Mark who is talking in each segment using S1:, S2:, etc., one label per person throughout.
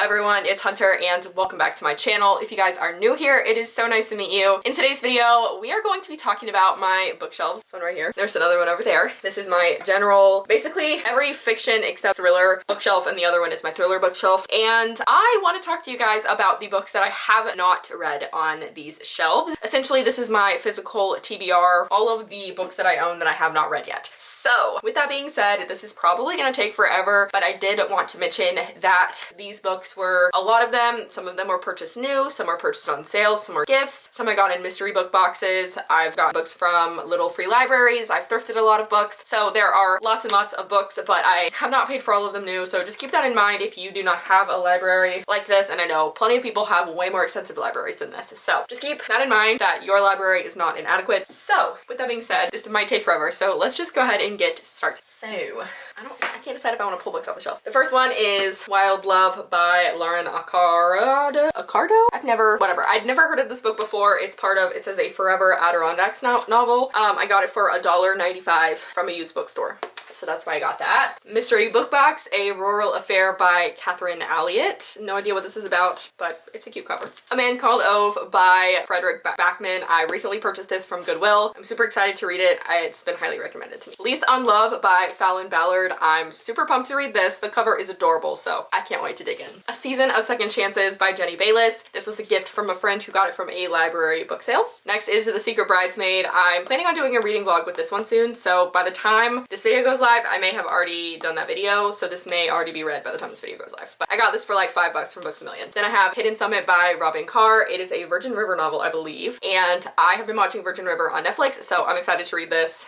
S1: everyone, it's Hunter and welcome back to my channel. If you guys are new here, it is so nice to meet you. In today's video, we are going to be talking about my bookshelves. This one right here. There's another one over there. This is my general, basically every fiction except thriller bookshelf, and the other one is my thriller bookshelf. And I want to talk to you guys about the books that I have not read on these shelves. Essentially, this is my physical TBR, all of the books that I own that I have not read yet. So with that being said, this is probably going to take forever, but I did want to mention that these books were, a lot of them, some of them were purchased new, some were purchased on sale, some were gifts, some I got in mystery book boxes. I've got books from little free libraries. I've thrifted a lot of books. So there are lots and lots of books, but I have not paid for all of them new. So just keep that in mind if you do not have a library like this. And I know plenty of people have way more extensive libraries than this. So just keep that in mind that your library is not inadequate. So with that being said, this might take forever. So let's just go ahead and get started. So I can't decide if I want to pull books off the shelf. The first one is Wild Love by Lauren Acarada. Acardo? I'd never heard of this book before. It's part of, it says a Forever Adirondacks novel. I got it for $1.95 from a used bookstore. So that's why I got that. Mystery book box, A Rural Affair by Katherine Elliott. No idea what this is about, but it's a cute cover. A Man Called Ove by Frederick Backman. I recently purchased this from Goodwill. I'm super excited to read it. It's been highly recommended to me. Lease on Love by Fallon Ballard. I'm super pumped to read this. The cover is adorable, so I can't wait to dig in. A Season of Second Chances by Jenny Bayliss. This was a gift from a friend who got it from a library book sale. Next is The Secret Bridesmaid. I'm planning on doing a reading vlog with this one soon, so by the time this video goes live, I may have already done that video, so this may already be read by the time this video goes live. But I got this for like $5 from Books A Million. Then I have Hidden Summit by Robin Carr. It is a Virgin River novel, I believe, and I have been watching Virgin River on Netflix, so I'm excited to read this.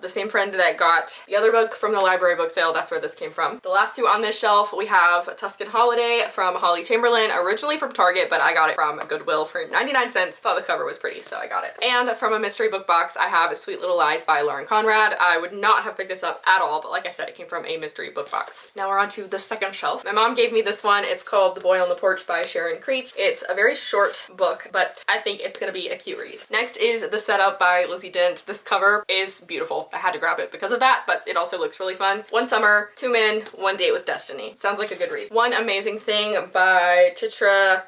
S1: The same friend that got the other book from the library book sale, that's where this came from. The last two on this shelf, we have Tuscan Holiday from Holly Chamberlain, originally from Target, but I got it from Goodwill for 99 cents. Thought the cover was pretty, so I got it. And from a mystery book box, I have Sweet Little Lies by Lauren Conrad. I would not have picked this up at all, but like I said, it came from a mystery book box. Now we're on to the second shelf. My mom gave me this one. It's called The Boy on the Porch by Sharon Creech. It's a very short book, but I think it's gonna be a cute read. Next is The Setup by Lizzie Dent. This cover is beautiful. I had to grab it because of that, but it also looks really fun. One Summer, Two Men, One Date with Destiny. Sounds like a good read. One Amazing Thing by Chitra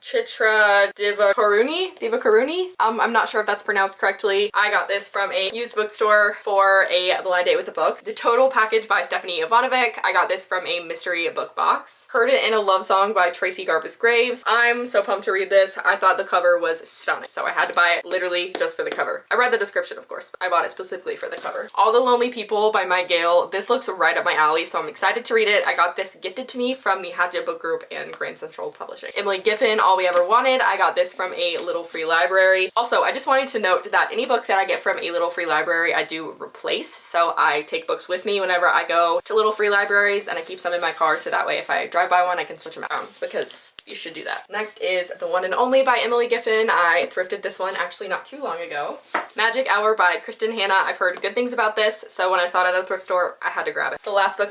S1: Divakaruni. I'm not sure if that's pronounced correctly. I got this from a used bookstore for a blind date with a book. The Total Package by Stephanie Ivanovic. I got this from a mystery book box. Heard It in a Love Song by Tracy Garbus Graves. I'm so pumped to read this. I thought the cover was stunning, so I had to buy it literally just for the cover. I read the description, of course, but I bought it specifically for the cover. All the Lonely People by Mike Gale. This looks right up my alley, so I'm excited to read it. I got this gifted to me from the Hatchet Book Group and Grand Central Publishing. Emily Giffin, All We Ever Wanted. I got this from a little free library. Also, I just wanted to note that any book that I get from a little free library, I do replace. So I take books with me whenever I go to little free libraries, and I keep some in my car so that way if I drive by one I can switch them out, because you should do that. Next is The One and Only by Emily Giffin. I thrifted this one actually not too long ago. Magic Hour by Kristen Hanna. I've heard good things about this, so when I saw it at a thrift store, I had to grab it. The last book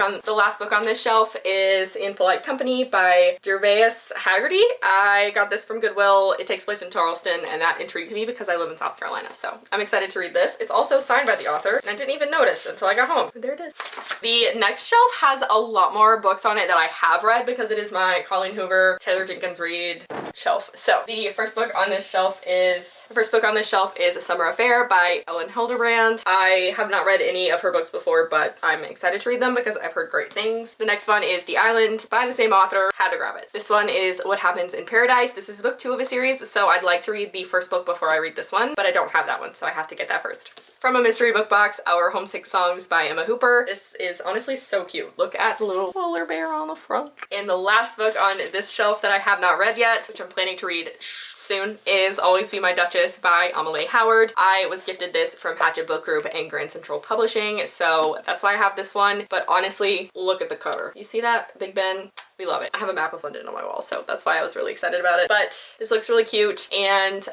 S1: on this shelf is In Polite Company by Gervais Haggerty. I got this from Goodwill. It takes place in Charleston, and that intrigued me because I live in South Carolina, so I'm excited to read this. It's also signed by the author, and I didn't even notice until I got home. There it is. The next shelf has a lot more books on it that I have read because it is my Colleen Hoover, Taylor Jenkins Reid shelf. So the first book on this shelf is A Summer Affair by Ellen Hildebrand. I have not read any of her books before, but I'm excited to read them because I've heard great things. The next one is The Island by the same author. Had to grab it. This one is What Happens in Paradise. This is book 2 of a series, so I'd like to read the first book before I read this one, but I don't have that one, so I have to get that first. From a mystery book box, Our Homesick Songs by Emma Hooper. This is honestly so cute. Look at the little polar bear on the front. And the last book on this shelf that I have not read yet, which I'm planning to read soon, is Always Be My Duchess by Amelie Howard. I was gifted this from Hatchet Book Group and Grand Central Publishing, so that's why I have this one. But honestly, look at the cover. You see that, Big Ben? We love it. I have a map of London on my wall, so that's why I was really excited about it. But this looks really cute, and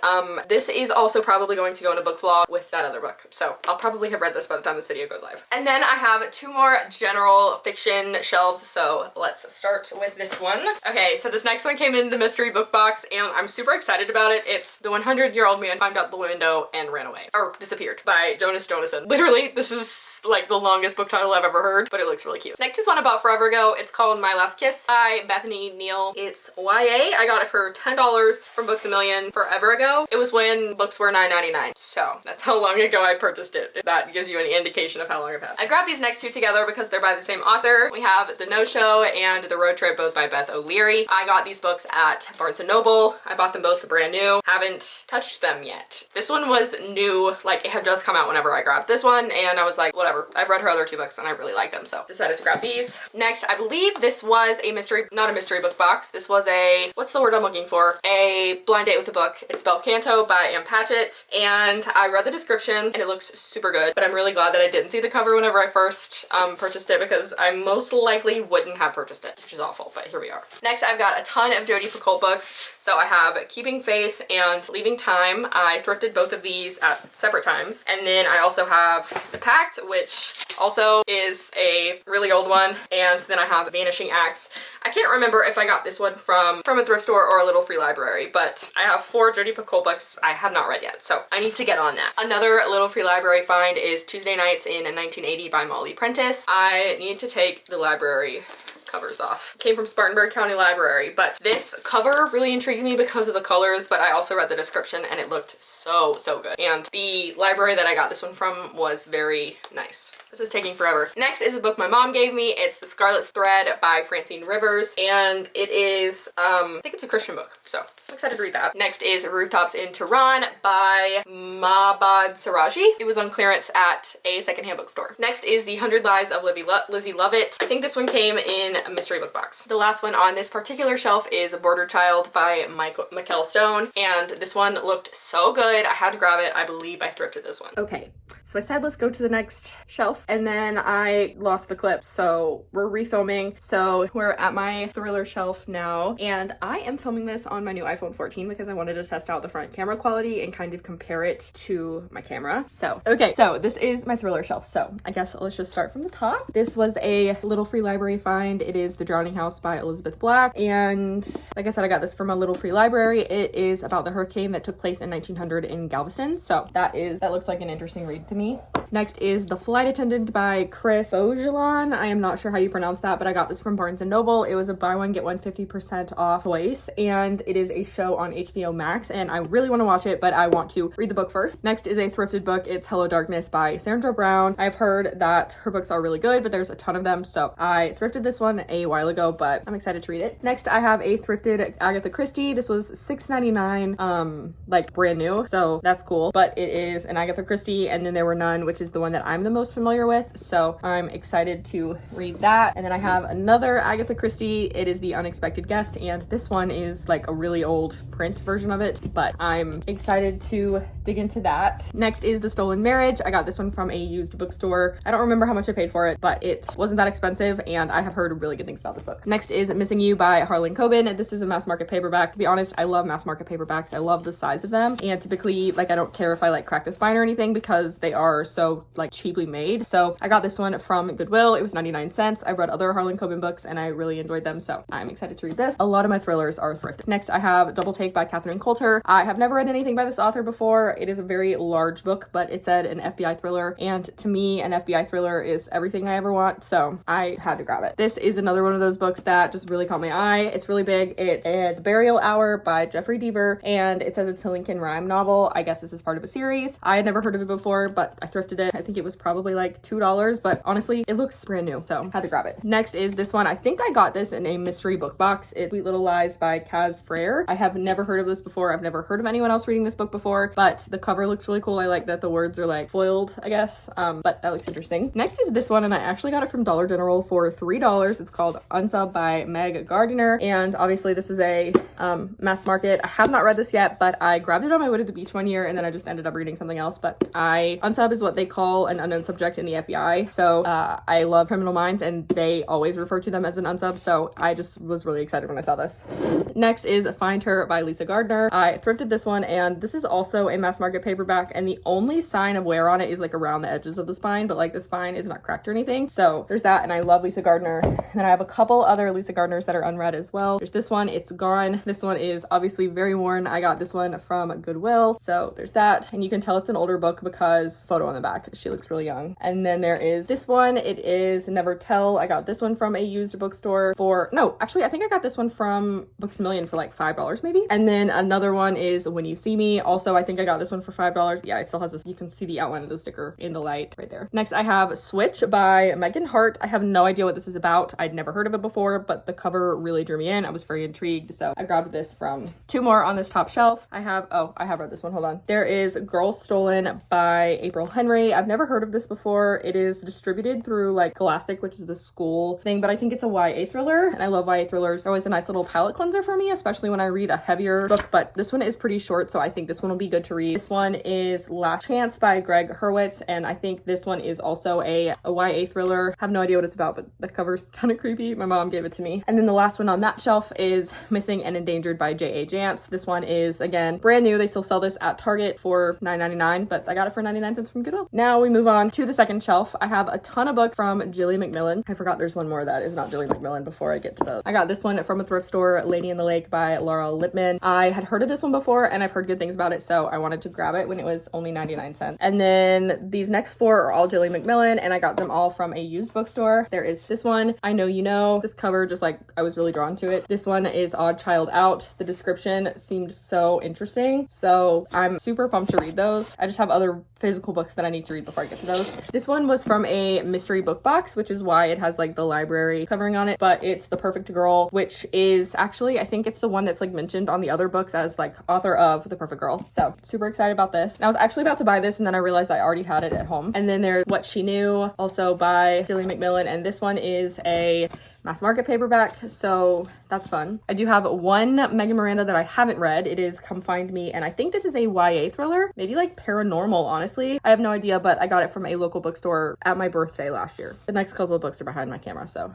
S1: this is also probably going to go in a book vlog with that other book. So I'll probably have read this by the time this video goes live. And then I have 2 more general fiction shelves, so let's start with this one. Okay, so this next one came in the mystery book box, and I'm super excited about it. It's The 100-Year-Old Man Climbed Out the Window and Ran Away, or Disappeared, by Jonas Jonasson. Literally, this is like the longest book title I've ever heard, but it looks really cute. Next is one I bought forever ago. It's called My Last Kiss by Bethany Neal. It's YA. I got it for $10 from Books A Million forever ago. It was when books were $9.99. So that's how long ago I purchased it, if that gives you any indication of how long I've had. I grabbed these next two together because they're by the same author. We have The No-Show and The Road Trip, both by Beth O'Leary. I got these books at Barnes & Noble. I bought them both brand new. Haven't touched them yet. This one was new, like it had just come out whenever I grabbed this one, and I was like, whatever. I've read her other two books and I really like them, so decided to grab these. Next, I believe this was a mystery, not a mystery book box. This was a, what's the word I'm looking for? A blind date with a book. It's Bel Canto by Ann Patchett, and I read the description and it looks super good, but I'm really glad that I didn't see the cover whenever I first purchased it, because I most likely wouldn't have purchased it, which is awful, but here we are. Next, I've got a ton of Jodi Picoult books. So I have Keeping Faith and Leaving Time. I thrifted both of these at separate times. And then I also have The Pact, which also is a really old one. And then I have Vanishing Acts. I can't remember if I got this one from a thrift store or a little free library, but I have 4 Jodi Picoult books I have not read yet, so I need to get on that. Another little free library find is Tuesday Nights in 1980 by Molly Prentice. I need to take the library covers off. It came from Spartanburg County Library, but this cover really intrigued me because of the colors, but I also read the description and it looked so good. And the library that I got this one from was very nice. This is taking forever. Next is a book my mom gave me. It's The Scarlet Thread by Francine Rivers, and it is, I think it's a Christian book, so I'm excited to read that. Next is Rooftops in Tehran by Mabad Saraji. It was on clearance at a secondhand bookstore. Next is The 100 Lies of Lizzie Lovett. I think this one came in a mystery book box. The last one on this particular shelf is A Border Child by Mikkel Stone, and this one looked so good. I had to grab it. I believe I thrifted this one. Okay, so I said let's go to the next shelf, and then I lost the clip, so we're refilming. So we're at my thriller shelf now, and I am filming this on my new iPhone 14 because I wanted to test out the front camera quality and kind of compare it to my camera. So, okay, so this is my thriller shelf. So I guess let's just start from the top. This was a little free library find. It is The Drowning House by Elizabeth Black, and like I said, I got this from a little free library. It is about the hurricane that took place in 1900 in Galveston, so that looks like an interesting read to me. Next is The Flight Attendant by Chris Beaujolan. I am not sure how you pronounce that, but I got this from Barnes & Noble. It was a buy one get one 50% off choice, and it is a show on HBO Max, and I really want to watch it, but I want to read the book first. Next is a thrifted book. It's Hello Darkness by Sandra Brown. I've heard that her books are really good, but there's a ton of them, so I thrifted this one a while ago, but I'm excited to read it. Next, I have a thrifted Agatha Christie. This was $6.99, like brand new, so that's cool, but it is an Agatha Christie, and then There Were None, which is the one that I'm the most familiar with, so I'm excited to read that. And then I have another Agatha Christie. It is The Unexpected Guest, and this one is like a really old print version of it, but I'm excited to dig into that. Next is The Stolen Marriage. I got this one from a used bookstore. I don't remember how much I paid for it, but it wasn't that expensive, and I have heard really good things about this book. Next is Missing You by Harlan Cobin. This is a mass market paperback. To be honest, I love mass market paperbacks. I love the size of them, and typically, like, I don't care if I like crack the spine or anything because they are so like cheaply made. So I got this one from Goodwill. It was 99 cents. I've read other Harlan Cobin books and I really enjoyed them, so I'm excited to read this. A lot of my thrillers are thrifted. Next, I have Double Take by Katherine Coulter. I have never read anything by this author before. It is a very large book, but it said an FBI thriller, and to me, an FBI thriller is everything I ever want, so I had to grab it. This is another one of those books that just really caught my eye. It's really big. It's The Burial Hour by Jeffrey Deaver, and it says it's a Lincoln Rhyme novel. I guess this is part of a series. I had never heard of it before, but I thrifted it. I think it was probably like $2, but honestly, it looks brand new, so had to grab it. Next is this one. I think I got this in a mystery book box. It's Sweet Little Lies by Kaz Frere. I have never heard of this before. I've never heard of anyone else reading this book before, but the cover looks really cool. I like that the words are like foiled, I guess, but that looks interesting. Next is this one, and I actually got it from Dollar General for $3. It's called Unsub by Meg Gardiner, and obviously this is a mass market. I have not read this yet, but I grabbed it on my way to the beach one year, and then I just ended up reading something else. But Unsub is what they call an unknown subject in the FBI, so I love Criminal Minds, and they always refer to them as an unsub, so I just was really excited when I saw this. Next is Find Her by Lisa Gardner. I thrifted this one, and this is also a mass mass market paperback, and the only sign of wear on it is like around the edges of the spine, but like the spine is not cracked or anything. So there's that, and I love Lisa Gardner. And then I have a couple other Lisa Gardners that are unread as well. There's this one, it's gone. This one is obviously very worn. I got this one from Goodwill. So there's that, and you can tell it's an older book because photo on the back, she looks really young. And then there is this one, it is Never Tell. I got this one from a used bookstore for, no, actually I think I got this one from Books A Million for like $5 maybe. And then another one is When You See Me. Also, I think I got this one for $5. Yeah, it still has this, you can see the outline of the sticker in the light right there. Next I have Switch by Megan Hart. I have no idea what this is about. I'd never heard of it before, but the cover really drew me in. I was very intrigued, so I grabbed this from two more on this top shelf. I have read this one, hold on. There is Girl Stolen by April Henry. I've never heard of this before. It is distributed through like Scholastic, which is the school thing, but I think it's a YA thriller, and I love YA thrillers. They're always a nice little palate cleanser for me, especially when I read a heavier book, but this one is pretty short, so I think this one will be good to read. This one is Last Chance by Greg Hurwitz, and I think this one is also a YA thriller. I have no idea what it's about, but the cover's kind of creepy. My mom gave it to me. And then the last one on that shelf is Missing and Endangered by J.A. Jance. This one is, again, brand new. They still sell this at Target for $9.99, but I got it for 99 cents from Goodwill. Now we move on to the second shelf. I have a ton of books from Jilly McMillan. I forgot there's one more that is not Jilly McMillan before I get to those. I got this one from a thrift store, Lady in the Lake by Laura Lipman. I had heard of this one before and I've heard good things about it, so I wanted to grab it when it was only 99 cents. And then these next four are all Jilly McMillan, and I got them all from a used bookstore. There is this one, I Know You Know. This cover, just like, I was really drawn to it. This one is Odd Child Out. The description seemed so interesting, so I'm super pumped to read those. I just have other physical books that I need to read before I get to those. This one was from a mystery book box, which is why it has like the library covering on it, but it's The Perfect Girl, which is actually, I think it's the one that's like mentioned on the other books as like author of The Perfect Girl. So super excited about this. And I was actually about to buy this, and then I realized I already had it at home. And then there's What She Knew, also by Jilly McMillan, and this one is a mass market paperback, so that's fun. I do have one Megan Miranda that I haven't read. It is Come Find Me, and I think this is a YA thriller, maybe like paranormal, honestly. I have no idea, but I got it from a local bookstore at my birthday last year. The next couple of books are behind my camera, so.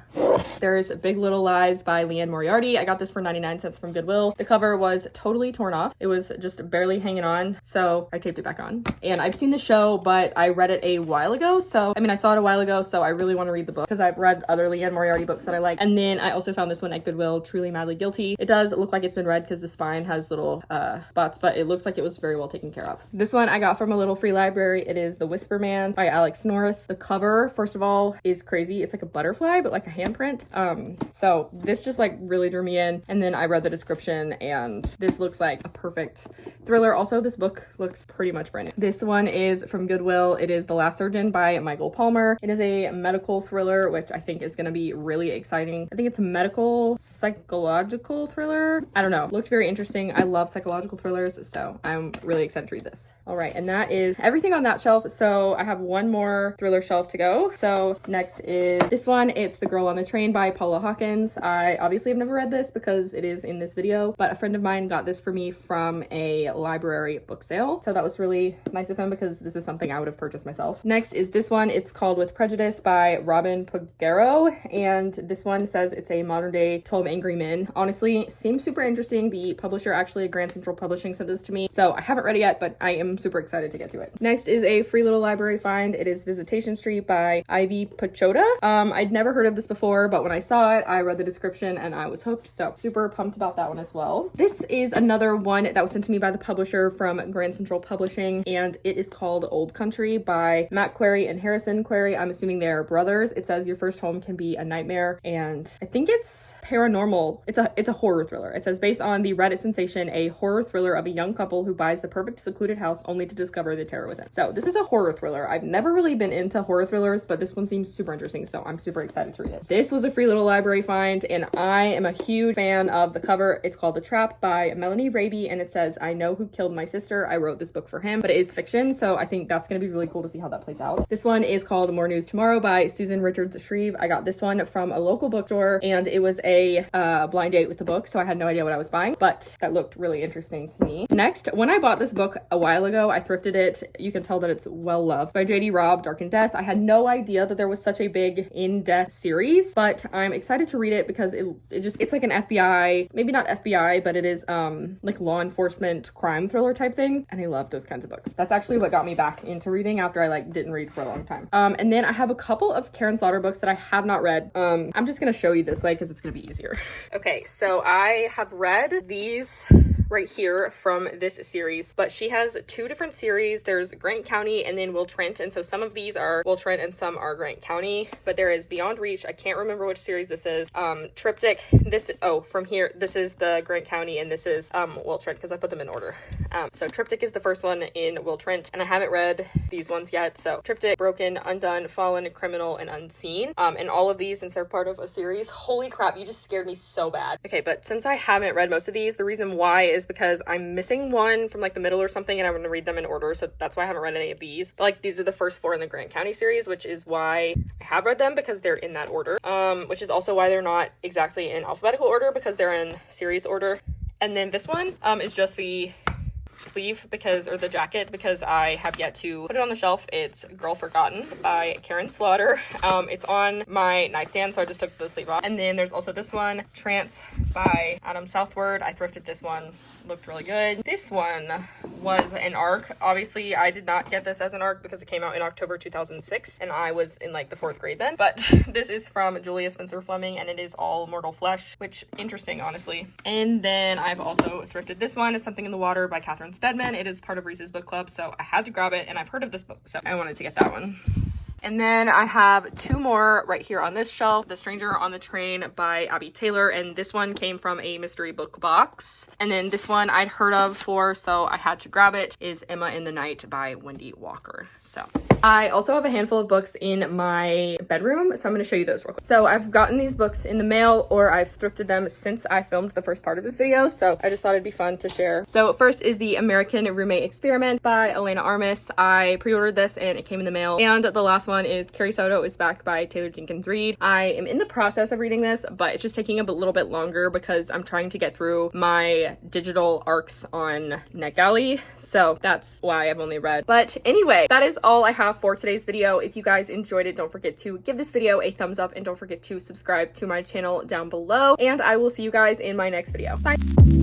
S1: There's Big Little Lies by Leanne Moriarty. I got this for 99 cents from Goodwill. The cover was totally torn off. It was just barely hanging on, so I taped it back on. And I've seen the show, but I read it a while ago, so, I mean, I saw it a while ago, so I really want to read the book because I've read other Leanne Moriarty books that I like. And then I also found this one at Goodwill, Truly Madly Guilty. It does look like it's been read because the spine has little spots, but it looks like it was very well taken care of. This one I got from a little free library. It is The Whisper Man by Alex North. The cover, first of all, is crazy. It's like a butterfly, but like a handprint. So this just like really drew me in. And then I read the description, and this looks like a perfect thriller. Also, this book looks pretty much brand new. This one is from Goodwill. It is The Last Surgeon by Michael Palmer. It is a medical thriller, which I think is going to be really exciting. I think it's a medical psychological thriller. I don't know. Looked very interesting. I love psychological thrillers, so I'm really excited to read this. All right, and that is everything on that shelf. So I have one more thriller shelf to go. So next is this one. It's The Girl on the Train by Paula Hawkins. I obviously have never read this because it is in this video, but a friend of mine got this for me from a library book sale. So that was really nice of him because this is something I would have purchased myself. Next is this one. It's called With Prejudice by Robin Pogaro, and this one says it's a modern day 12 Angry Men. Honestly, seems super interesting. The publisher, actually Grand Central Publishing, sent this to me, so I haven't read it yet, but I am super excited to get to it. Next is a free little library find. It is Visitation Street by Ivy Pachoda. I'd never heard of this before, but when I saw it, I read the description and I was hooked, so super pumped about that one as well. This is another one that was sent to me by the publisher from Grand Central Publishing, and it is called Old Country by Matt Query and Harrison Query. I'm assuming they're brothers. It says your first home can be a nightmare, and I think it's paranormal. It's a horror thriller. It says based on the Reddit sensation, a horror thriller of a young couple who buys the perfect secluded house only to discover the terror within. So this is a horror thriller. I've never really been into horror thrillers, but this one seems super interesting, so I'm super excited to read it. This was a free little library find, and I am a huge fan of the cover. It's called The Trap by Melanie Raby, and it says, I know who killed my sister. I wrote this book for him, but it is fiction, so I think that's going to be really cool to see how that plays out. This one is called More News Tomorrow by Susan Richards Shreve. I got this one from a local local bookstore, and it was a blind date with the book, so I had no idea what I was buying, but that looked really interesting to me. Next, when I bought this book a while ago, I thrifted it. You can tell that it's well loved, by J.D. Robb, Dark and Death. I had no idea that there was such a big in-depth series, but I'm excited to read it because it's like an FBI, maybe not FBI, but it is like law enforcement crime thriller type thing, and I love those kinds of books. That's actually what got me back into reading after I like didn't read for a long time. And then I have a couple of Karen Slaughter books that I have not read. I'm just gonna show you this way because it's gonna be easier. Okay, so I have read these right here from this series, but she has two different series. There's Grant County and then Will Trent, and so some of these are Will Trent and some are Grant County, but there is Beyond Reach. I can't remember which series this is. Triptych, from here, this is the Grant County and this is Will Trent because I put them in order. So Triptych is the first one in Will Trent, and I haven't read these ones yet. So Triptych, Broken, Undone, Fallen, Criminal, and Unseen. And all of these, since they're part of a series, holy crap, you just scared me so bad. Okay, but since I haven't read most of these, the reason why is because I'm missing one from like the middle or something, and I'm going to read them in order, so that's why I haven't read any of these. But like these are the first four in the Grant County series, which is why I have read them, because they're in that order. Which is also why they're not exactly in alphabetical order, because they're in series order. And then this one is just the sleeve or the jacket, because I have yet to put it on the shelf. It's Girl Forgotten by Karen Slaughter. It's on my nightstand, so I just took the sleeve off. And then there's also this one, Trance by Adam Southward. I thrifted this one, looked really good. This one was an ARC. Obviously I did not get this as an ARC because it came out in October 2006 and I was in like the 4th grade then, but this is from Julia Spencer Fleming and it is all Mortal Flesh, which interesting honestly. And then I've also thrifted this one, is Something in the Water by Catherine Stedman. It is part of Reese's book club, so I had to grab it, and I've heard of this book, so I wanted to get that one. And then I have two more right here on this shelf. The Stranger on the Train by Abby Taylor, and this one came from a mystery book box. And then this one I'd heard of before, so I had to grab it, is Emma in the Night by Wendy Walker. So I also have a handful of books in my bedroom, so I'm going to show you those real quick. So I've gotten these books in the mail, or I've thrifted them since I filmed the first part of this video, so I just thought it'd be fun to share. So first is The American Roommate Experiment by Elena Armis. I pre-ordered this and it came in the mail. And the last one is Carrie Soto is Back by Taylor Jenkins Reid. I am in the process of reading this, but it's just taking a little bit longer because I'm trying to get through my digital ARCs on NetGalley, so that's why I've only read. But anyway, that is all I have for today's video. If you guys enjoyed it, don't forget to give this video a thumbs up and don't forget to subscribe to my channel down below, and I will see you guys in my next video. Bye!